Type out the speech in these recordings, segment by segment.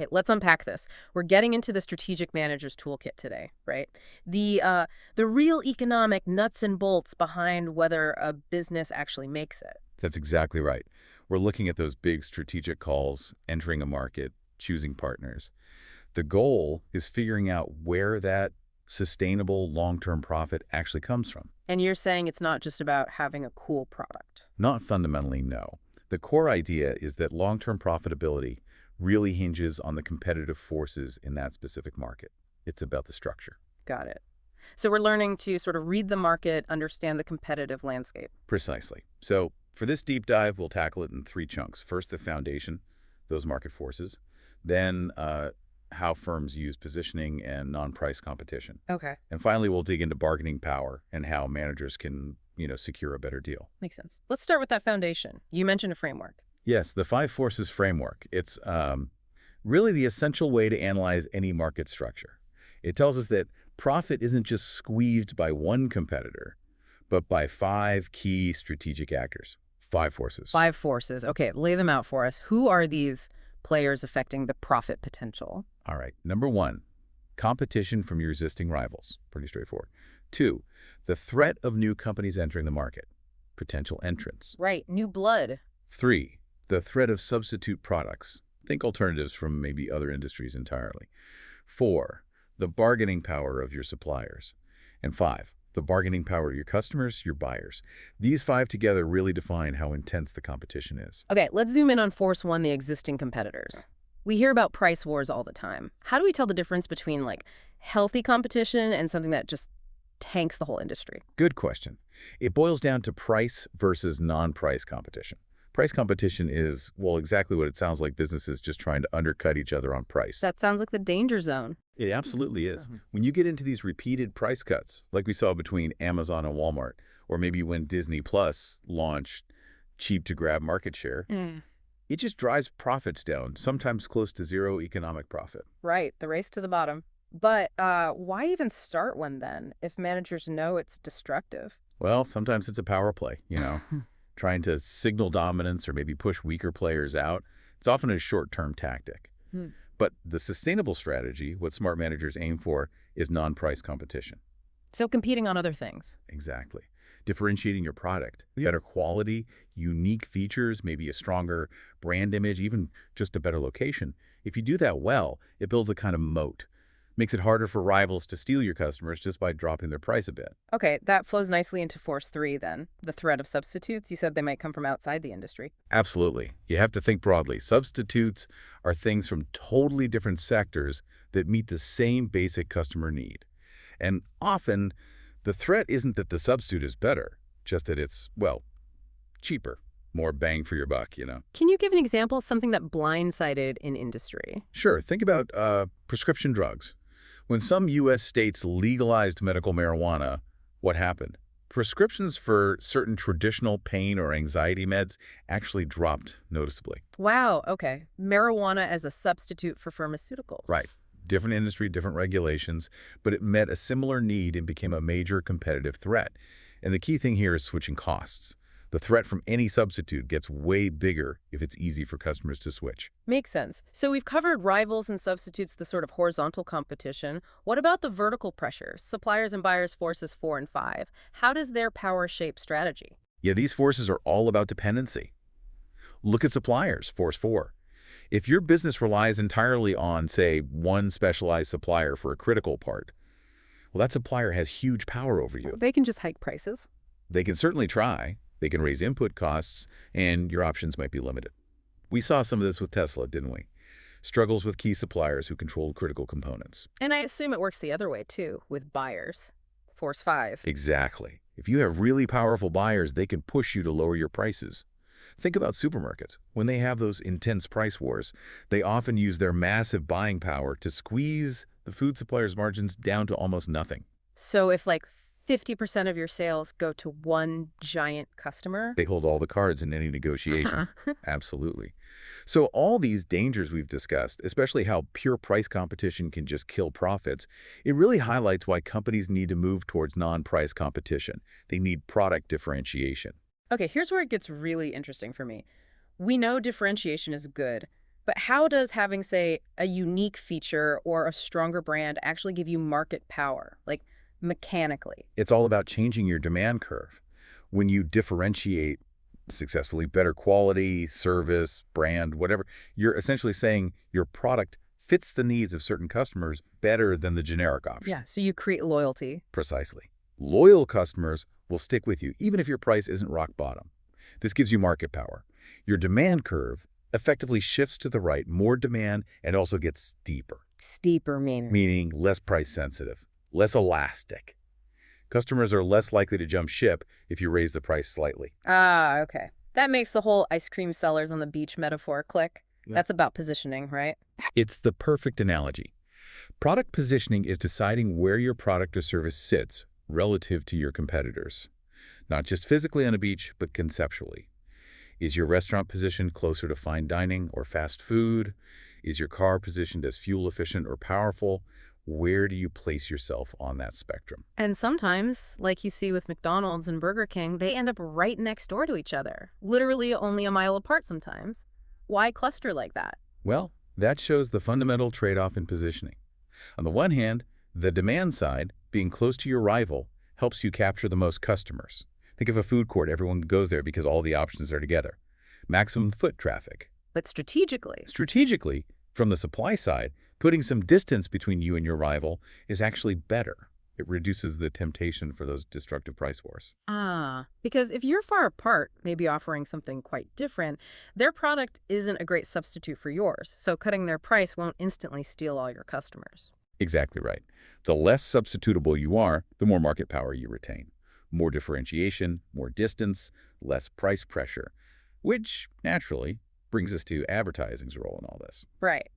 Okay, let's unpack this. We're getting into the strategic manager's toolkit today, right? The real economic nuts and bolts behind whether a business actually makes it. That's exactly right. We're looking at those big strategic calls, entering a market, choosing partners. The goal is figuring out where that sustainable long-term profit actually comes from. And you're saying it's not just about having a cool product. Not fundamentally, no. The core idea is that long-term profitability really hinges on the competitive forces in that specific market. It's about the structure. Got it. So we're learning to sort of read the market, understand the competitive landscape. Precisely. So for this deep dive, we'll tackle it in three chunks. First, the foundation, those market forces. Then how firms use positioning and non-price competition. Okay. And finally, we'll dig into bargaining power and how managers can, secure a better deal. Makes sense. Let's start with that foundation. You mentioned a framework. Yes, the five forces framework. It's really the essential way to analyze any market structure. It tells us that profit isn't just squeezed by one competitor, but by five key strategic actors. Five forces. Five forces. Okay, lay them out for us. Who are these players affecting the profit potential? All right. Number one, competition from your existing rivals. Pretty straightforward. Two, the threat of new companies entering the market. Potential entrants. Right, new blood. Three, the threat of substitute products. Think alternatives from maybe other industries entirely. Four, the bargaining power of your suppliers. And five, the bargaining power of your customers, your buyers. These five together really define how intense the competition is. Okay, let's zoom in on force one, the existing competitors. We hear about price wars all the time. How do we tell the difference between, like, healthy competition and something that just tanks the whole industry? Good question. It boils down to price versus non-price competition. Price competition is, well, exactly what it sounds like, businesses just trying to undercut each other on price. That sounds like the danger zone. It absolutely is. When you get into these repeated price cuts, like we saw between Amazon and Walmart, or maybe when Disney Plus launched cheap to grab market share, it just drives profits down, sometimes close to zero economic profit. Right, the race to the bottom. But why even start one then, if managers know it's destructive? Well, sometimes it's a power play, trying to signal dominance or maybe push weaker players out. It's often a short-term tactic. But the sustainable strategy, what smart managers aim for, is non-price competition. So competing on other things. Exactly. Differentiating your product, better quality, unique features, maybe a stronger brand image, even just a better location. If you do that well, it builds a kind of moat. Makes it harder for rivals to steal your customers just by dropping their price a bit. Okay, that flows nicely into force three then. The threat of substitutes. You said they might come from outside the industry. Absolutely. You have to think broadly. Substitutes are things from totally different sectors that meet the same basic customer need. And often, the threat isn't that the substitute is better, just that it's, well, cheaper, more bang for your buck, Can you give an example, something that blindsided in industry? Sure. Think about prescription drugs. When some U.S. states legalized medical marijuana, what happened? Prescriptions for certain traditional pain or anxiety meds actually dropped noticeably. Wow, okay. Marijuana as a substitute for pharmaceuticals. Right. Different industry, different regulations, but it met a similar need and became a major competitive threat. And the key thing here is switching costs. The threat from any substitute gets way bigger if it's easy for customers to switch. Makes sense. So we've covered rivals and substitutes, the sort of horizontal competition. What about the vertical pressures, suppliers and buyers forces 4 and 5? How does their power shape strategy? Yeah, these forces are all about dependency. Look at suppliers, force 4. If your business relies entirely on, say, one specialized supplier for a critical part, well, that supplier has huge power over you. They can just hike prices. They can certainly try. They can raise input costs, and your options might be limited. We saw some of this with Tesla, didn't we? Struggles with key suppliers who controlled critical components. And I assume it works the other way, too, with buyers. Force 5. Exactly. If you have really powerful buyers, they can push you to lower your prices. Think about supermarkets. When they have those intense price wars, they often use their massive buying power to squeeze the food suppliers' margins down to almost nothing. So if, like, 50% of your sales go to one giant customer? They hold all the cards in any negotiation. Absolutely. So all these dangers we've discussed, especially how pure price competition can just kill profits, it really highlights why companies need to move towards non-price competition. They need product differentiation. Okay, here's where it gets really interesting for me. We know differentiation is good. But how does having, say, a unique feature or a stronger brand actually give you market power, like mechanically? It's all about changing your demand curve. When you differentiate successfully better quality, service, brand, whatever, you're essentially saying your product fits the needs of certain customers better than the generic option. Yeah, so you create loyalty. Precisely. Loyal customers will stick with you, even if your price isn't rock bottom. This gives you market power. Your demand curve effectively shifts to the right, more demand, and also gets steeper, Steeper meaning. meaning less price sensitive, less elastic. Customers are less likely to jump ship if you raise the price slightly. Ah, okay. That makes the whole ice cream sellers on the beach metaphor click. Yeah. That's about positioning, right? It's the perfect analogy. Product positioning is deciding where your product or service sits relative to your competitors. Not just physically on a beach, but conceptually. Is your restaurant positioned closer to fine dining or fast food? Is your car positioned as fuel efficient or powerful? Where do you place yourself on that spectrum? And sometimes, like you see with McDonald's and Burger King, they end up right next door to each other, literally only a mile apart sometimes. Why cluster like that? Well, that shows the fundamental trade-off in positioning. On the one hand, the demand side, being close to your rival, helps you capture the most customers. Think of a food court, everyone goes there because all the options are together. Maximum foot traffic. But strategically, Strategically, from the supply side, putting some distance between you and your rival is actually better. It reduces the temptation for those destructive price wars. because if you're far apart, maybe offering something quite different, their product isn't a great substitute for yours, so cutting their price won't instantly steal all your customers. Exactly right. The less substitutable you are, the more market power you retain. More differentiation, more distance, less price pressure, which, naturally, brings us to advertising's role in all this. Right.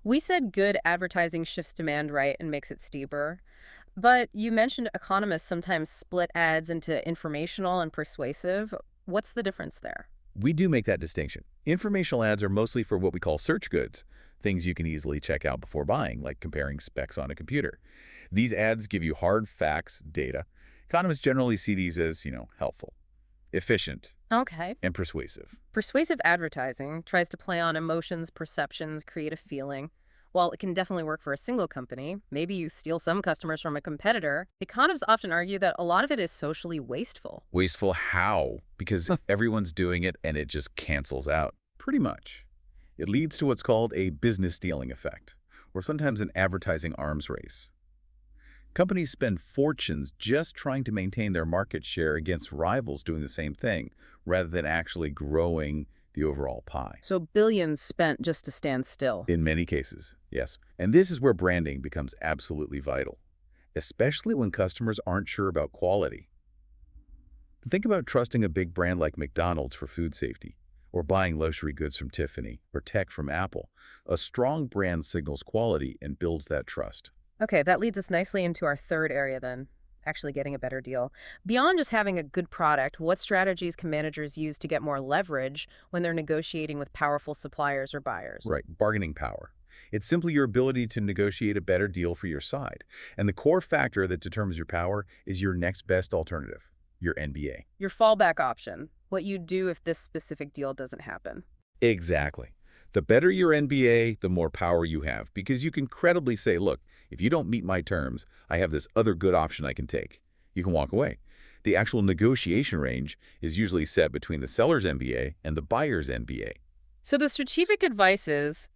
We said good advertising shifts demand right and makes it steeper. But you mentioned economists sometimes split ads into informational and persuasive. What's the difference there? We do make that distinction. Informational ads are mostly for what we call search goods, things you can easily check out before buying, like comparing specs on a computer. These ads give you hard facts, data. Economists generally see these as, helpful, efficient, Okay. and persuasive. Persuasive advertising tries to play on emotions, perceptions, create a feeling. While it can definitely work for a single company, maybe you steal some customers from a competitor, economists often argue that a lot of it is socially wasteful. Wasteful how? Because everyone's doing it and it just cancels out. Pretty much. It leads to what's called a business stealing effect, or sometimes an advertising arms race. Companies spend fortunes just trying to maintain their market share against rivals doing the same thing, rather than actually growing the overall pie. So billions spent just to stand still. In many cases, yes. And this is where branding becomes absolutely vital, especially when customers aren't sure about quality. Think about trusting a big brand like McDonald's for food safety, or buying luxury goods from Tiffany or tech from Apple. A strong brand signals quality and builds that trust. Okay, that leads us nicely into our third area then, actually getting a better deal. Beyond just having a good product, what strategies can managers use to get more leverage when they're negotiating with powerful suppliers or buyers? Right, bargaining power. It's simply your ability to negotiate a better deal for your side. And the core factor that determines your power is your next best alternative, your NBA. Your fallback option, what you do if this specific deal doesn't happen. Exactly. The better your NBA, the more power you have, because you can credibly say, look, if you don't meet my terms, I have this other good option I can take. You can walk away. The actual negotiation range is usually set between the seller's NBA and the buyer's NBA. So the strategic advice is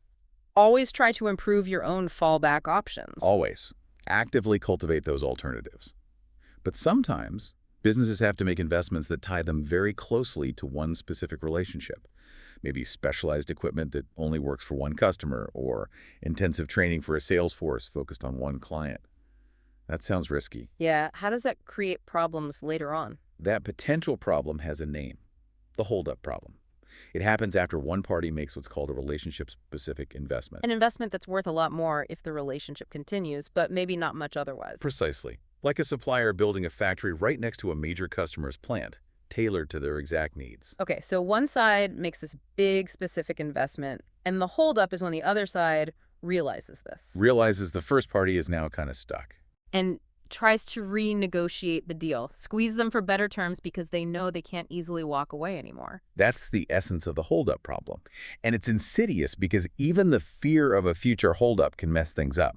always try to improve your own fallback options. Always. Actively cultivate those alternatives. But sometimes, businesses have to make investments that tie them very closely to one specific relationship. Maybe specialized equipment that only works for one customer, or intensive training for a sales force focused on one client. That sounds risky. Yeah, how does that create problems later on? That potential problem has a name, the holdup problem. It happens after one party makes what's called a relationship-specific investment. An investment that's worth a lot more if the relationship continues, but maybe not much otherwise. Precisely. Like a supplier building a factory right next to a major customer's plant, tailored to their exact needs. Okay, so one side makes this big specific investment, and the holdup is when the other side realizes this. Realizes the first party is now kind of stuck. And tries to renegotiate the deal, squeeze them for better terms because they know they can't easily walk away anymore. That's the essence of the holdup problem. And it's insidious because even the fear of a future holdup can mess things up.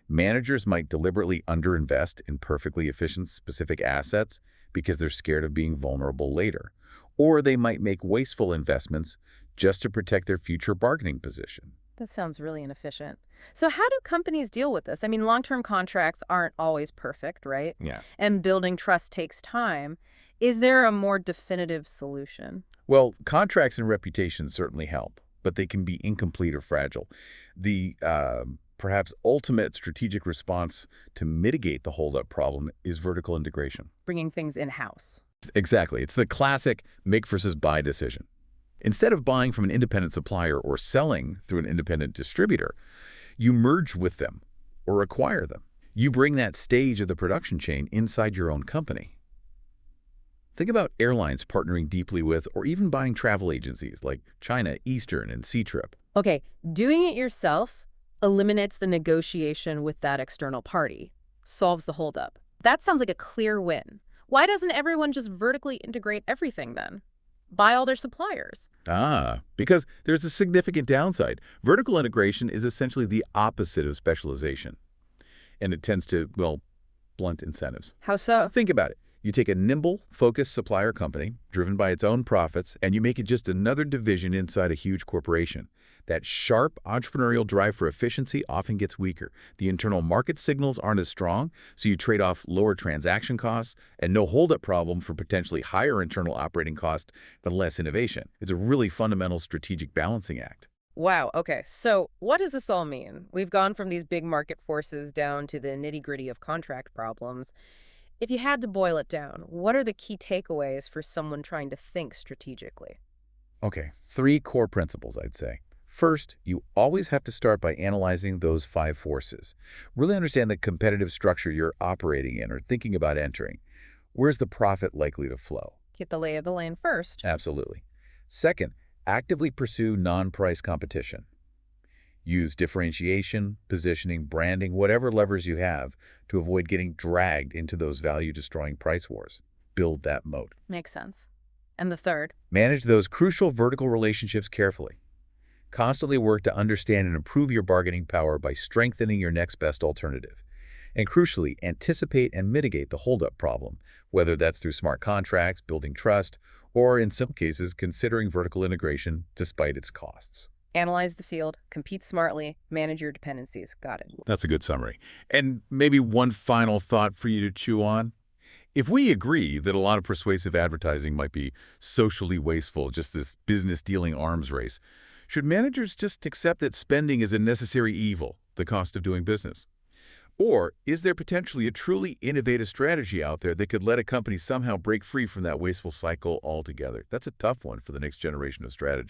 Managers might deliberately underinvest in perfectly efficient specific assets because they're scared of being vulnerable later. Or they might make wasteful investments just to protect their future bargaining position. That sounds really inefficient. So how do companies deal with this? I mean, long-term contracts aren't always perfect, right? Yeah. And building trust takes time. Is there a more definitive solution? Well, contracts and reputations certainly help, but they can be incomplete or fragile. The perhaps ultimate strategic response to mitigate the holdup problem is vertical integration. Bringing things in-house. Exactly. It's the classic make versus buy decision. Instead of buying from an independent supplier or selling through an independent distributor, you merge with them or acquire them. You bring that stage of the production chain inside your own company. Think about airlines partnering deeply with or even buying travel agencies like China, Eastern, and Ctrip. Okay, doing it yourself eliminates the negotiation with that external party, solves the holdup. That sounds like a clear win. Why doesn't everyone just vertically integrate everything then? Buy all their suppliers. Because there's a significant downside. Vertical integration is essentially the opposite of specialization, and it tends to, well, blunt incentives. How so? Think about it. You take a nimble, focused supplier company, driven by its own profits, and you make it just another division inside a huge corporation. That sharp entrepreneurial drive for efficiency often gets weaker. The internal market signals aren't as strong, so you trade off lower transaction costs and no holdup problem for potentially higher internal operating costs but less innovation. It's a really fundamental strategic balancing act. Wow, okay. So what does this all mean? We've gone from these big market forces down to the nitty-gritty of contract problems. If you had to boil it down, what are the key takeaways for someone trying to think strategically? Okay, 3 core principles, I'd say. First, you always have to start by analyzing those 5 forces. Really understand the competitive structure you're operating in or thinking about entering. Where's the profit likely to flow? Get the lay of the land first. Absolutely. Second, actively pursue non-price competition. Use differentiation, positioning, branding, whatever levers you have to avoid getting dragged into those value-destroying price wars. Build that moat. Makes sense. And the third? Manage those crucial vertical relationships carefully. Constantly work to understand and improve your bargaining power by strengthening your next best alternative. And crucially, anticipate and mitigate the holdup problem, whether that's through smart contracts, building trust, or in some cases, considering vertical integration despite its costs. Analyze the field, compete smartly, manage your dependencies. Got it. That's a good summary. And maybe one final thought for you to chew on. If we agree that a lot of persuasive advertising might be socially wasteful, just this business dealing arms race, should managers just accept that spending is a necessary evil, the cost of doing business? Or is there potentially a truly innovative strategy out there that could let a company somehow break free from that wasteful cycle altogether? That's a tough one for the next generation of strategists.